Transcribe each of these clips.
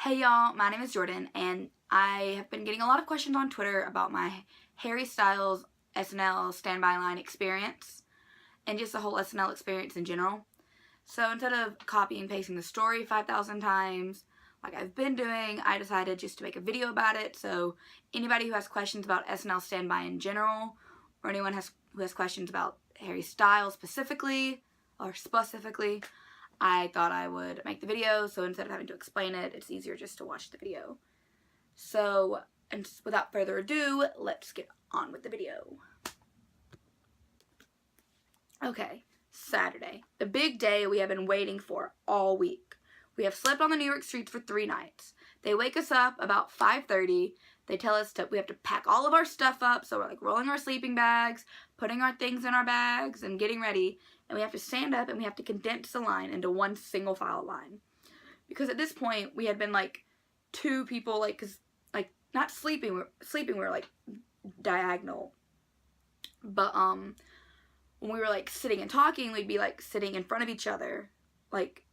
Hey y'all, my name is Jordan, and I have been getting a lot of questions on Twitter about my Harry Styles SNL standby line experience, and just the whole SNL experience in general. So instead of copy and pasting the story 5,000 times, like I've been doing, I decided just to make a video about it, so anybody who has questions about SNL standby in general, or anyone who has questions about Harry Styles specifically, I thought I would make the video, so instead of having to explain it, it's easier just to watch the video. So, and without further ado, let's get on with the video. Okay, Saturday. The big day we have been waiting for all week. We have slept on the New York streets for 3 nights. They wake us up about 5:30. They tell us we have to pack all of our stuff up, so we're like rolling our sleeping bags, putting our things in our bags, and getting ready. And we have to stand up and we have to condense the line into one single file line. Because at this point, we had been like 2 people, not sleeping, we were like diagonal. But when we were like sitting and talking, we'd be like sitting in front of each other, like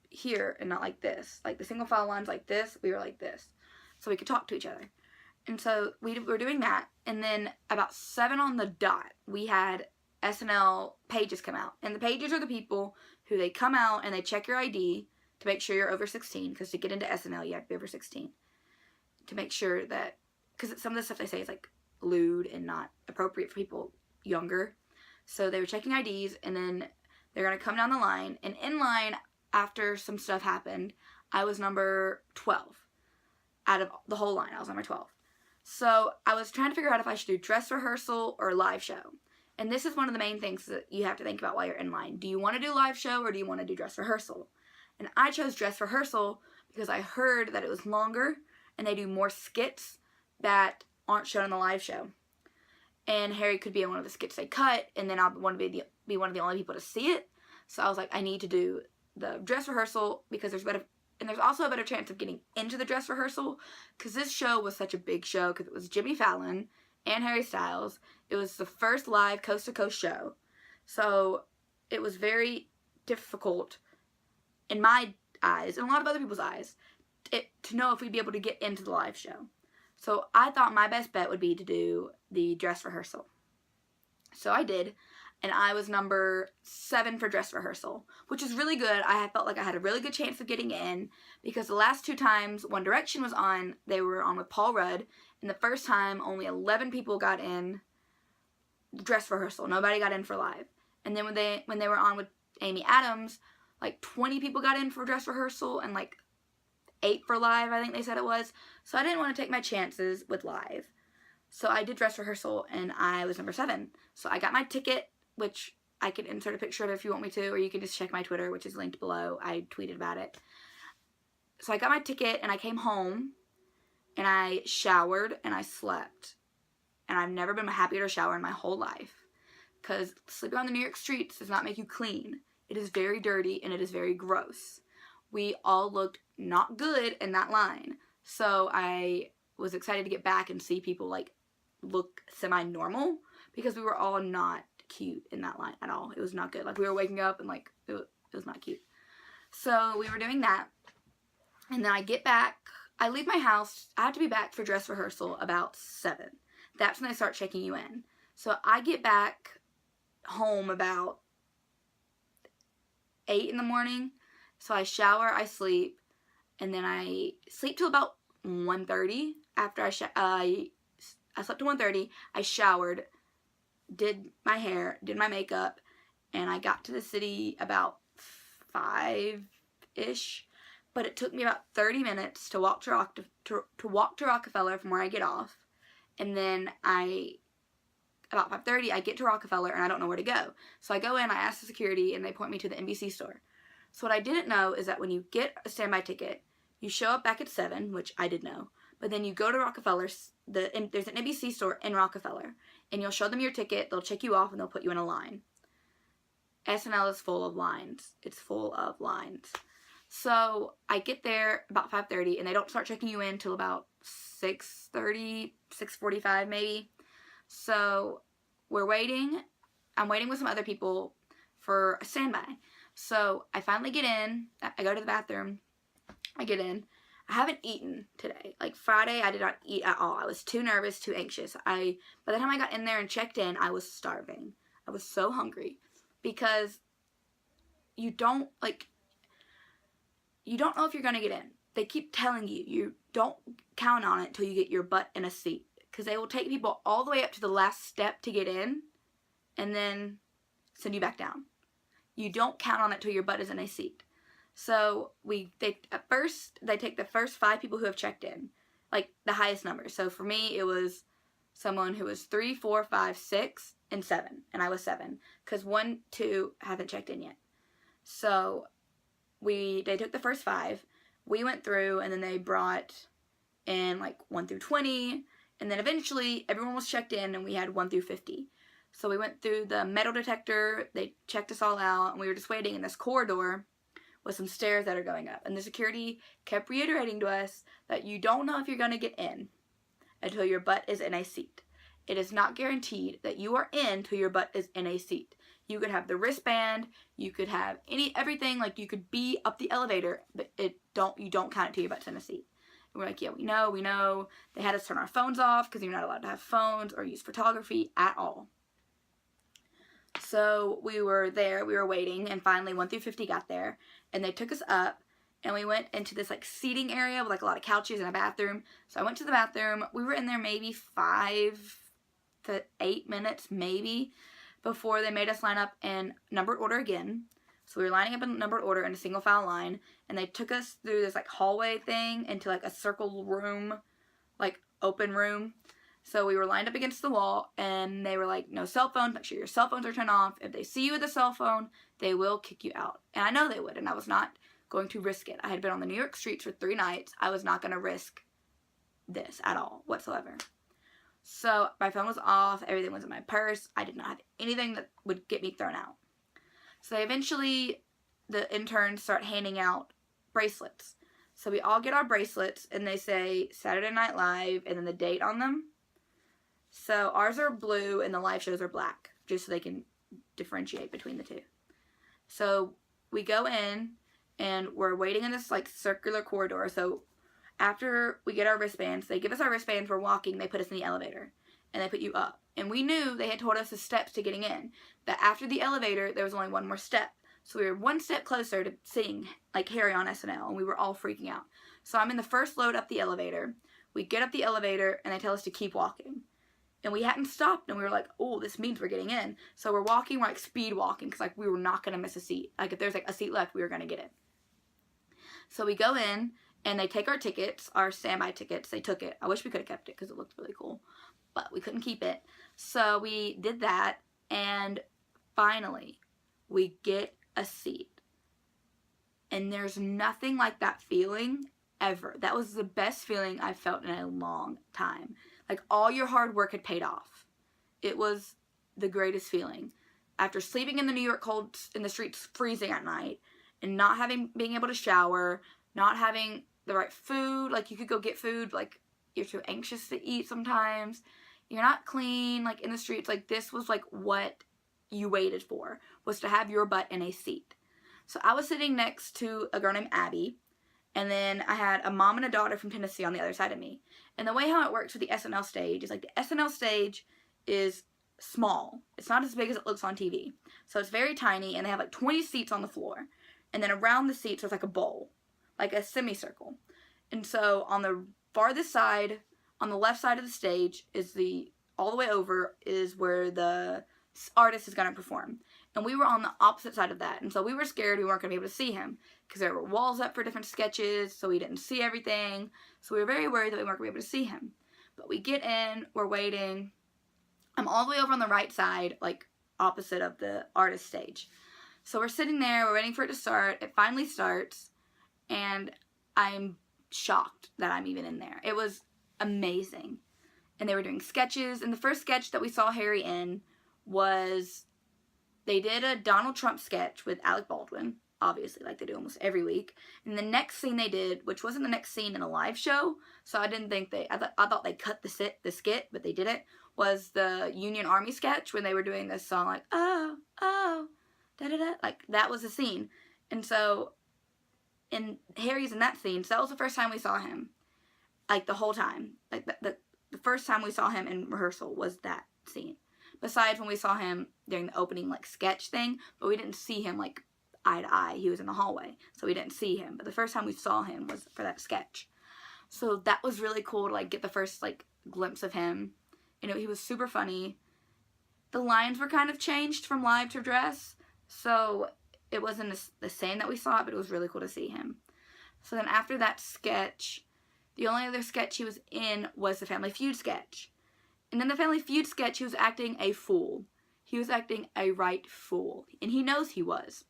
here and not like this. Like the single file lines like this, we were like this. So we could talk to each other. And so we were doing that, and then about 7 on the dot, we had SNL pages come out. And the pages are the people who they come out and they check your ID to make sure you're over 16, because to get into SNL you have to be over 16. To make sure that, because some of the stuff they say is like lewd and not appropriate for people younger. So they were checking IDs, and then they're going to come down the line. And in line, after some stuff happened, I was number 12. Out of the whole line, I was number 12. So I was trying to figure out if I should do dress rehearsal or live show. And this is one of the main things that you have to think about while you're in line. Do you want to do live show or do you want to do dress rehearsal? And I chose dress rehearsal because I heard that it was longer and they do more skits that aren't shown in the live show. And Harry could be in one of the skits they cut, and then I'll want to be one of the only people to see it. So I was like, I need to do the dress rehearsal because there's also a better chance of getting into the dress rehearsal, because this show was such a big show because it was Jimmy Fallon and Harry Styles. It was the first live coast-to-coast show. So it was very difficult in my eyes, and a lot of other people's eyes, to know if we'd be able to get into the live show. So I thought my best bet would be to do the dress rehearsal. So I did, and I was number 7 for dress rehearsal, which is really good. I felt like I had a really good chance of getting in, because the last 2 times One Direction was on, they were on with Paul Rudd, and the first time only 11 people got in dress rehearsal. Nobody got in for live. And then when they were on with Amy Adams, like 20 people got in for dress rehearsal and like 8 for live, I think they said it was. So I didn't want to take my chances with live. So I did dress rehearsal, and I was number 7. So I got my ticket, which I can insert a picture of if you want me to, or you can just check my Twitter, which is linked below. I tweeted about it. So I got my ticket, and I came home, and I showered, and I slept. And I've never been happier to shower in my whole life, because sleeping on the New York streets does not make you clean. It is very dirty, and it is very gross. We all looked not good in that line. So I was excited to get back and see people like look semi-normal, because we were all not cute in that line at all. It was not good. Like, we were waking up and like it was not cute. So we were doing that, and then I get back. I leave my house. I have to be back for dress rehearsal about 7. That's when they start checking you in. So I get back home about 8 in the morning. So I shower, I sleep, and then I sleep till about 1:30. After I slept till 1:30, I showered, did my hair, did my makeup, and I got to the city about 5-ish. But it took me about 30 minutes to walk to Rockefeller from where I get off. And then about 5:30, I get to Rockefeller, and I don't know where to go. So I go in, I ask the security, and they point me to the NBC store. So what I didn't know is that when you get a standby ticket, you show up back at 7, which I did know. But then you go to Rockefeller, there's an NBC store in Rockefeller, and you'll show them your ticket, they'll check you off, and they'll put you in a line. SNL is full of lines. It's full of lines. So I get there about 5:30, and they don't start checking you in until about 6:30, 6:45 maybe. So we're waiting. I'm waiting with some other people for a standby. So I finally get in. I go to the bathroom. I get in. I haven't eaten today. Like Friday, I did not eat at all. I was too nervous, too anxious. By the time I got in there and checked in, I was starving. I was so hungry because you don't know if you're going to get in. They keep telling you, you don't count on it until you get your butt in a seat, because they will take people all the way up to the last step to get in and then send you back down. You don't count on it till your butt is in a seat. So at first they take the first 5 people who have checked in, like the highest number. So for me, it was someone who was 3, 4, 5, 6, and 7, and I was 7 because 1, 2 haven't checked in yet. So they took the first 5. We went through, and then they brought in like 1 through 20, and then eventually everyone was checked in, and we had 1 through 50. So we went through the metal detector. They checked us all out, and we were just waiting in this corridor with some stairs that are going up. And the security kept reiterating to us that you don't know if you're going to get in until your butt is in a seat. It is not guaranteed that you are in till your butt is in a seat. You could have the wristband, you could have everything, like you could be up the elevator, but you don't count it till your butt's in a seat. And we're like, yeah, we know. They had us turn our phones off because you're not allowed to have phones or use photography at all. So we were there, we were waiting, and finally 1 through 50 got there, and they took us up, and we went into this like seating area with like a lot of couches and a bathroom. So I went to the bathroom. We were in there maybe 5 to 8 minutes maybe before they made us line up in numbered order again. So we were lining up in numbered order in a single file line, and they took us through this like hallway thing into like a circle room, like open room. So we were lined up against the wall, and they were like, no cell phones, make sure your cell phones are turned off. If they see you with a cell phone, they will kick you out. And I know they would, and I was not going to risk it. I had been on the New York streets for 3 nights. I was not going to risk this at all, whatsoever. So my phone was off, everything was in my purse. I did not have anything that would get me thrown out. So eventually, the interns start handing out bracelets. So we all get our bracelets, and they say Saturday Night Live, and then the date on them. So ours are blue and the live shows are black, just so they can differentiate between the two. So we go in, and we're waiting in this like circular corridor. So after we get our wristbands, they give us our wristbands, we're walking, they put us in the elevator, and they put you up. And we knew they had told us the steps to getting in, that after the elevator, there was only 1 more step. So we were 1 step closer to seeing like Harry on SNL, and we were all freaking out. So I'm in the first load up the elevator. We get up the elevator, and they tell us to keep walking. And we hadn't stopped, and we were like, oh, this means we're getting in. So we're walking, we're like speed walking, because like we were not going to miss a seat. Like if there's like a seat left, we were going to get it. So we go in, and they take our tickets, our standby tickets. They took it. I wish we could have kept it because it looked really cool, but we couldn't keep it. So we did that, and finally we get a seat. And there's nothing like that feeling ever. That was the best feeling I've felt in a long time. Like all your hard work had paid off. It was the greatest feeling. After sleeping in the New York cold, in the streets freezing at night, and not being able to shower, not having the right food, like you could go get food, like you're too anxious to eat sometimes. You're not clean, like in the streets. Like this was like what you waited for, was to have your butt in a seat. So I was sitting next to a girl named Abby, and then I had a mom and a daughter from Tennessee on the other side of me. And the way how it works with the SNL stage is like the SNL stage is small. It's not as big as it looks on TV. So it's very tiny, and they have like 20 seats on the floor. And then around the seats there's like a bowl, like a semicircle. And so on the farthest side, on the left side of the stage, is all the way over is where the artist is going to perform. And we were on the opposite side of that. And so we were scared we weren't going to be able to see him, because there were walls up for different sketches, so we didn't see everything. So we were very worried that we weren't going to be able to see him. But we get in, we're waiting. I'm all the way over on the right side, like opposite of the artist stage. So we're sitting there, we're waiting for it to start. It finally starts, and I'm shocked that I'm even in there. It was amazing. And they were doing sketches, and the first sketch that we saw Harry in was, they did a Donald Trump sketch with Alec Baldwin, obviously, like they do almost every week. And the next scene they did, which wasn't the next scene in a live show, so I didn't think I thought they cut the skit, but they didn't, was the Union Army sketch when they were doing this song, like, oh, oh, da-da-da, like, that was the scene. And so and Harry's in that scene, so that was the first time we saw him. Like, the whole time. Like, the first time we saw him in rehearsal was that scene. Besides when we saw him during the opening, like, sketch thing, but we didn't see him, like, eye to eye. He was in the hallway, so we didn't see him. But the first time we saw him was for that sketch. So that was really cool to, like, get the first, like, glimpse of him. You know, he was super funny. The lines were kind of changed from live to dress, so it wasn't the same that we saw, but it was really cool to see him. So then after that sketch, the only other sketch he was in was the Family Feud sketch. And in the Family Feud sketch, he was acting a fool. He was acting a right fool. And he knows he was.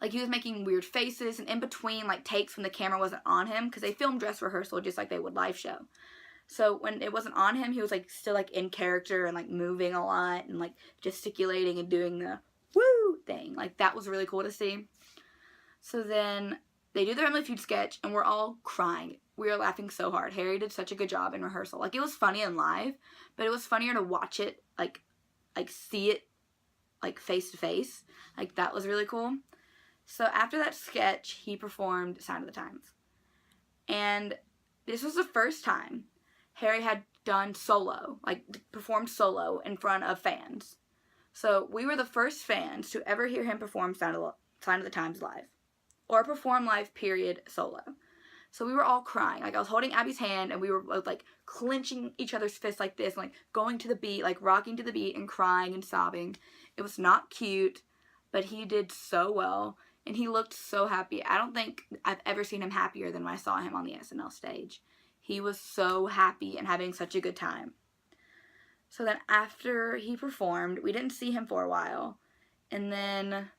Like, he was making weird faces, and in between, like, takes when the camera wasn't on him, because they filmed dress rehearsal just like they would live show. So when it wasn't on him, he was, like, still, like, in character and, like, moving a lot and, like, gesticulating and doing the woo thing. Like, that was really cool to see. So then they do the Family Feud sketch, and we're all crying. We were laughing so hard. Harry did such a good job in rehearsal. Like, it was funny in live, but it was funnier to watch it, like see it, like, face to face. Like, that was really cool. So after that sketch, he performed Sign of the Times. And this was the first time Harry had done solo, like, performed solo in front of fans. So we were the first fans to ever hear him perform Sign of the Times live. Or perform live, period, solo. So we were all crying. Like, I was holding Abby's hand, and we were, like, clenching each other's fists like this, and, like, going to the beat, like, rocking to the beat and crying and sobbing. It was not cute, but he did so well, and he looked so happy. I don't think I've ever seen him happier than when I saw him on the SNL stage. He was so happy and having such a good time. So then after he performed, we didn't see him for a while, and then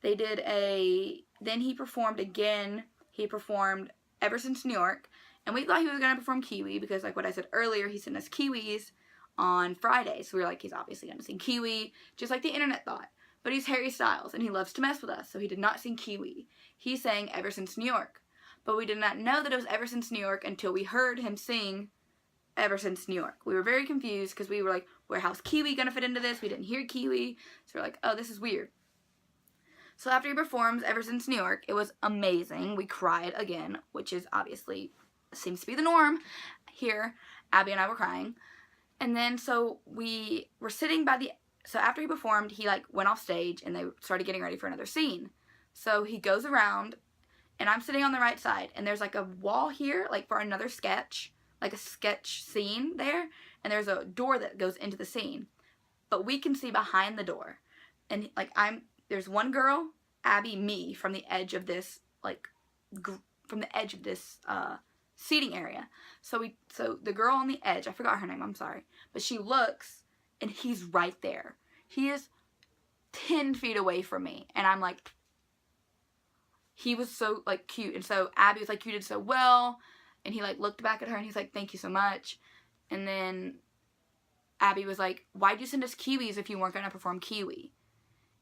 then he performed again. He performed Ever Since New York, and we thought he was going to perform Kiwi, because, like what I said earlier, he sent us Kiwis on Friday, so we were like, he's obviously going to sing Kiwi, just like the internet thought. But he's Harry Styles, and he loves to mess with us, so he did not sing Kiwi. He sang Ever Since New York, but we did not know that it was Ever Since New York until we heard him sing Ever Since New York. We were very confused, because we were like, how's Kiwi going to fit into this? We didn't hear Kiwi, so we're like, oh, this is weird. So after he performs Ever Since New York, it was amazing. We cried again, which is obviously seems to be the norm here. Abby and I were crying. And then so we were sitting so after he performed, he, like, went off stage, and they started getting ready for another scene. So he goes around, and I'm sitting on the right side, and there's, like, a wall here, like, for another sketch, like a sketch scene there, and there's a door that goes into the scene. But we can see behind the door. And, like, there's one girl, Abby, me, from the edge of this, like, seating area. So the girl on the edge, I forgot her name, I'm sorry, but she looks, and he's right there. He is 10 feet away from me, and I'm like, he was so, like, cute. And so Abby was like, you did so well, and he, like, looked back at her, and he's like, thank you so much. And then Abby was like, why'd you send us Kiwis if you weren't going to perform Kiwi?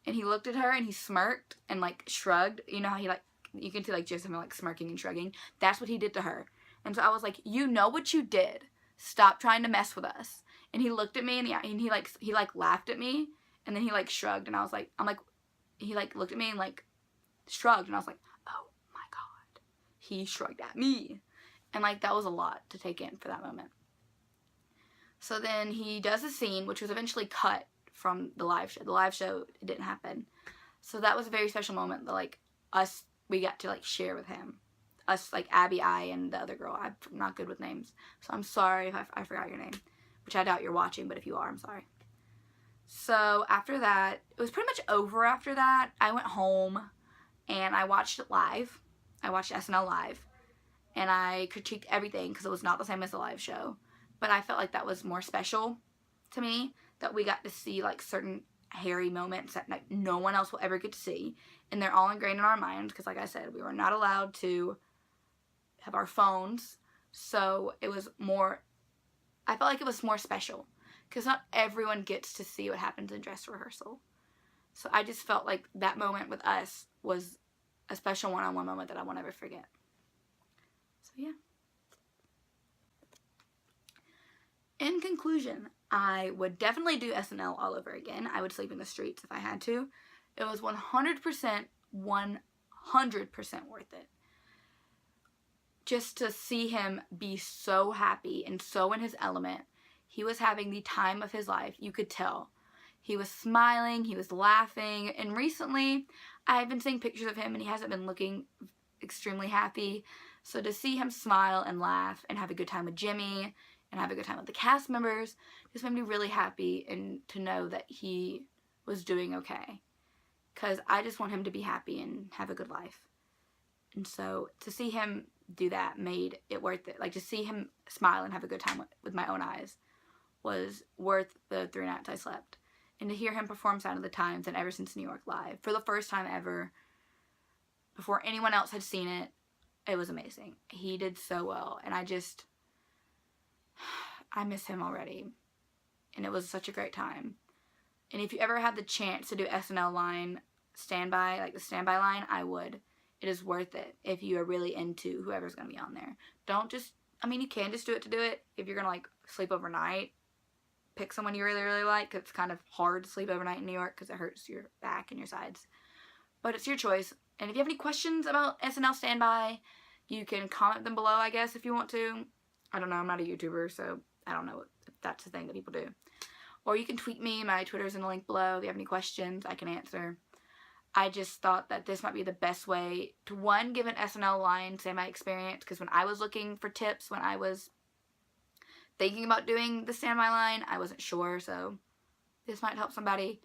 And he looked at her, and he smirked and, like, shrugged. You know how he, like, you can see, like, just him, like, smirking and shrugging. That's what he did to her. And so I was like, you know what you did. Stop trying to mess with us. And he looked at me, and he laughed at me, and then he, like, shrugged, and I was like, he, like, looked at me and, like, shrugged, and I was like, oh my God. He shrugged at me. And, like, that was a lot to take in for that moment. So then he does a scene, which was eventually cut from the live show. The live show, it didn't happen. So that was a very special moment that, like, we got to, like, share with him. Us, like, Abby, I, and the other girl. I'm not good with names, so I'm sorry if I forgot your name, which I doubt you're watching, but if you are, I'm sorry. So after that, it was pretty much over after that. I went home, and I watched it live. I watched SNL live, and I critiqued everything, because it was not the same as the live show, but I felt like that was more special to me, that we got to see, like, certain Harry moments that, like, no one else will ever get to see, and they're all ingrained in our minds, because, like I said, we were not allowed to have our phones, so it was more, I felt like it was more special, because not everyone gets to see what happens in dress rehearsal. So I just felt like that moment with us was a special one-on-one moment that I won't ever forget. So yeah. In conclusion, I would definitely do SNL all over again. I would sleep in the streets if I had to. It was 100%, 100% worth it. Just to see him be so happy and so in his element. He was having the time of his life. You could tell. He was smiling. He was laughing. And recently, I've been seeing pictures of him and he hasn't been looking extremely happy. So to see him smile and laugh and have a good time with Jimmy and have a good time with the cast members just made me really happy, and to know that he was doing okay. Because I just want him to be happy and have a good life. And so to see him do that made it worth it. Like, to see him smile and have a good time with my own eyes was worth the 3 nights I slept. And to hear him perform Sound of the Times and Ever Since New York live for the first time ever, before anyone else had seen it, it was amazing. He did so well, and I miss him already. And it was such a great time. And if you ever had the chance to do SNL line standby, like the standby line, I would. It is worth it if you are really into whoever's going to be on there. Don't just, I mean, you can just do it to do it. If you're going to, like, sleep overnight, pick someone you really, really like. Cause it's kind of hard to sleep overnight in New York because it hurts your back and your sides. But it's your choice. And if you have any questions about SNL standby, you can comment them below, I guess, if you want to. I don't know. I'm not a YouTuber, so I don't know if that's the thing that people do. Or you can tweet me. My Twitter's in the link below. If you have any questions, I can answer. I just thought that this might be the best way to, one, give an SNL line, say my experience, because when I was looking for tips, when I was thinking about doing the standby line, I wasn't sure, so this might help somebody.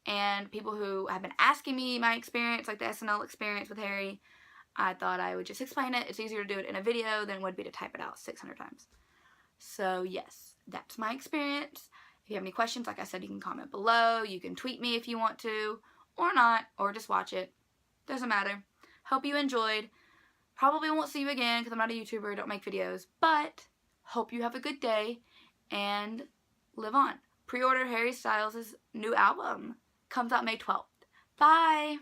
And people who have been asking me my experience, like the SNL experience with Harry, I thought I would just explain it. It's easier to do it in a video than it would be to type it out 600 times. So yes, that's my experience. If you have any questions, like I said, you can comment below. You can tweet me if you want to, or not, or just watch it. Doesn't matter. Hope you enjoyed. Probably won't see you again because I'm not a YouTuber, don't make videos, but hope you have a good day and live on. Pre-order Harry Styles' new album. Comes out May 12th. Bye!